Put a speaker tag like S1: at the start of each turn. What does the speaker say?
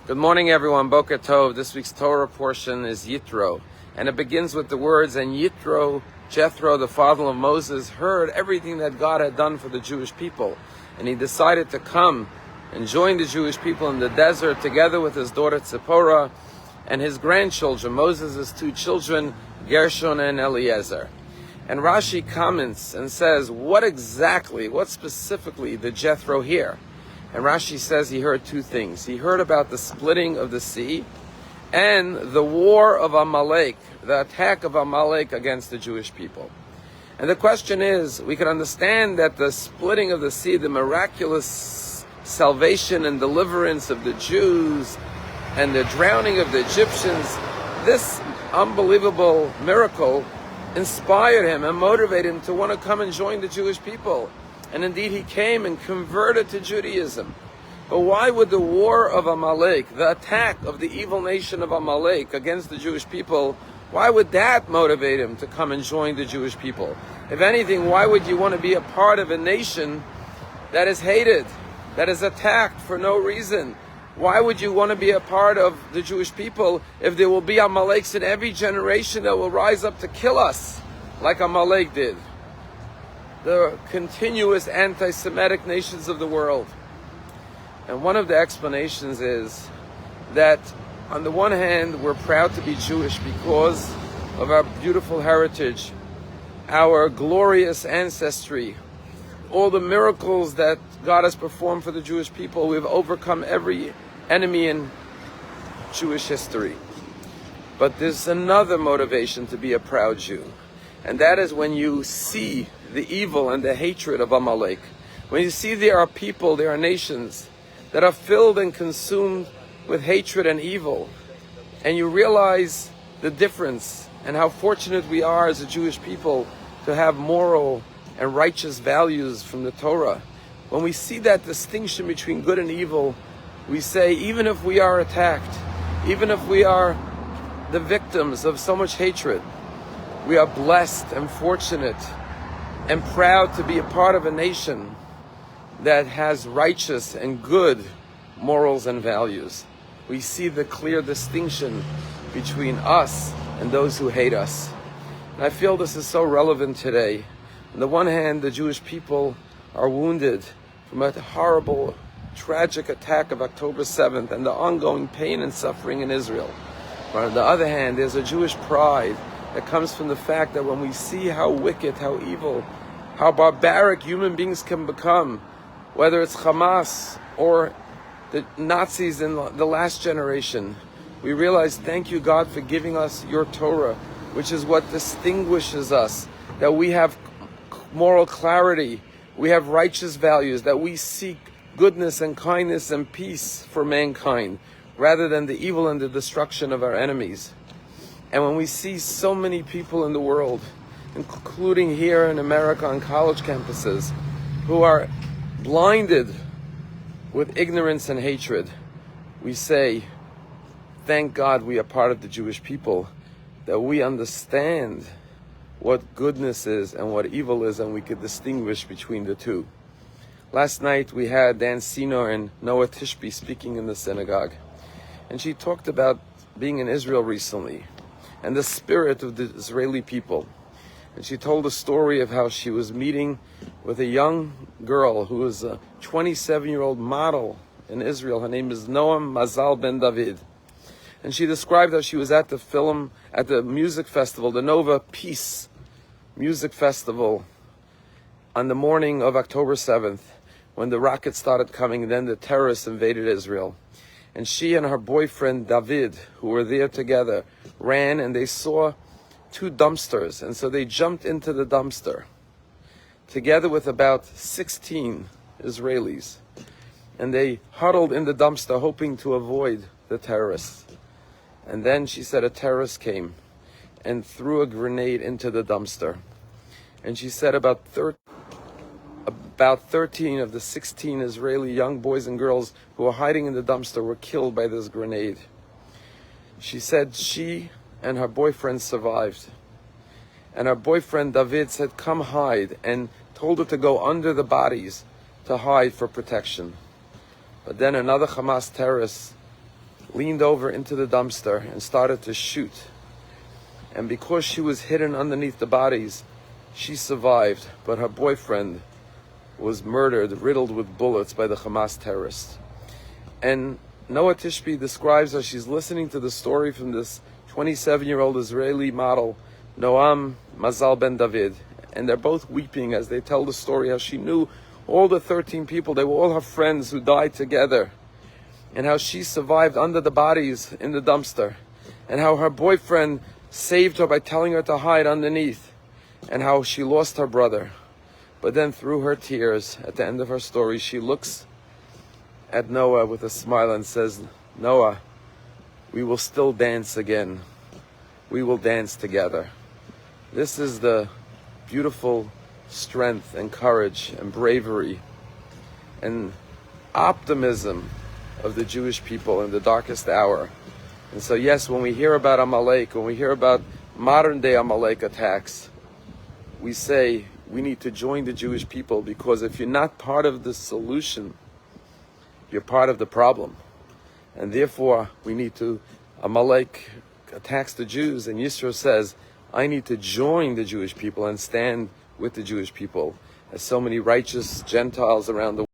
S1: Good morning, everyone. Boker Tov. This week's Torah portion is Jethro, and it begins with the words, and Jethro, the father of Moses, heard everything that God had done for the Jewish people, and he decided to come and join the Jewish people in the desert together with his daughter Tzipporah and his grandchildren, Moses' two children, Gershon and Eliezer. And Rashi comments and says, what specifically did Jethro hear? And Rashi says he heard two things. He heard about the splitting of the sea and the war of Amalek, the attack of Amalek against the Jewish people. And the question is, we can understand that the splitting of the sea, the miraculous salvation and deliverance of the Jews and the drowning of the Egyptians, this unbelievable miracle inspired him and motivated him to want to come and join the Jewish people. And indeed he came and converted to Judaism. But why would the war of Amalek, the attack of the evil nation of Amalek against the Jewish people, why would that motivate him to come and join the Jewish people? If anything, why would you want to be a part of a nation that is hated, that is attacked for no reason? Why would you want to be a part of the Jewish people if there will be Amaleks in every generation that will rise up to kill us like Amalek did? The continuous anti-Semitic nations of the world. And one of the explanations is that on the one hand, we're proud to be Jewish because of our beautiful heritage, our glorious ancestry, all the miracles that God has performed for the Jewish people. We've overcome every enemy in Jewish history. But there's another motivation to be a proud Jew. And that is when you see the evil and the hatred of Amalek. When you see there are people, there are nations that are filled and consumed with hatred and evil. And you realize the difference and how fortunate we are as a Jewish people to have moral and righteous values from the Torah. When we see that distinction between good and evil, we say, even if we are attacked, even if we are the victims of so much hatred, we are blessed and fortunate and proud to be a part of a nation that has righteous and good morals and values. We see the clear distinction between us and those who hate us. And I feel this is so relevant today. On the one hand, the Jewish people are wounded from a horrible, tragic attack of October 7th and the ongoing pain and suffering in Israel. But on the other hand, there's a Jewish pride that comes from the fact that when we see how wicked, how evil, how barbaric human beings can become, whether it's Hamas or the Nazis in the last generation, we realize, thank you, God, for giving us your Torah, which is what distinguishes us, that we have moral clarity, we have righteous values, that we seek goodness and kindness and peace for mankind, rather than the evil and the destruction of our enemies. And when we see so many people in the world, including here in America on college campuses, who are blinded with ignorance and hatred, we say, thank God we are part of the Jewish people, that we understand what goodness is and what evil is, and we could distinguish between the two. Last night we had Dan Scheiner and Noa Tishby speaking in the synagogue, and she talked about being in Israel recently and the spirit of the Israeli people. And she told a story of how she was meeting with a young girl who was a 27-year-old model in Israel. Her name is Noa Mazal Ben David. And she described how she was at the music festival, the Nova Peace Music Festival, on the morning of October 7th, when the rockets started coming, then the terrorists invaded Israel. And she and her boyfriend David, who were there together, ran and they saw two dumpsters. And so they jumped into the dumpster, together with about 16 Israelis. And they huddled in the dumpster, hoping to avoid the terrorists. And then she said a terrorist came and threw a grenade into the dumpster. And she said about 13 of the 16 Israeli young boys and girls who were hiding in the dumpster were killed by this grenade. She said she and her boyfriend survived. And her boyfriend David said, come hide, and told her to go under the bodies to hide for protection. But then another Hamas terrorist leaned over into the dumpster and started to shoot. And because she was hidden underneath the bodies, she survived, but her boyfriend was murdered, riddled with bullets by the Hamas terrorists. And Noa Tishby describes how she's listening to the story from this 27-year-old Israeli model, Noam Mazal Ben David, and they're both weeping as they tell the story how she knew all the 13 people. They were all her friends who died together, and how she survived under the bodies in the dumpster, and how her boyfriend saved her by telling her to hide underneath, and how she lost her brother. But then through her tears, at the end of her story, she looks at Noah with a smile and says, Noah, we will still dance again. We will dance together. This is the beautiful strength and courage and bravery and optimism of the Jewish people in the darkest hour. And so yes, when we hear about Amalek, when we hear about modern day Amalek attacks, we say we need to join the Jewish people, because if you're not part of the solution, you're part of the problem. And therefore we need to, Amalek attacks the Jews, and Yisro says, I need to join the Jewish people and stand with the Jewish people, as so many righteous Gentiles around the world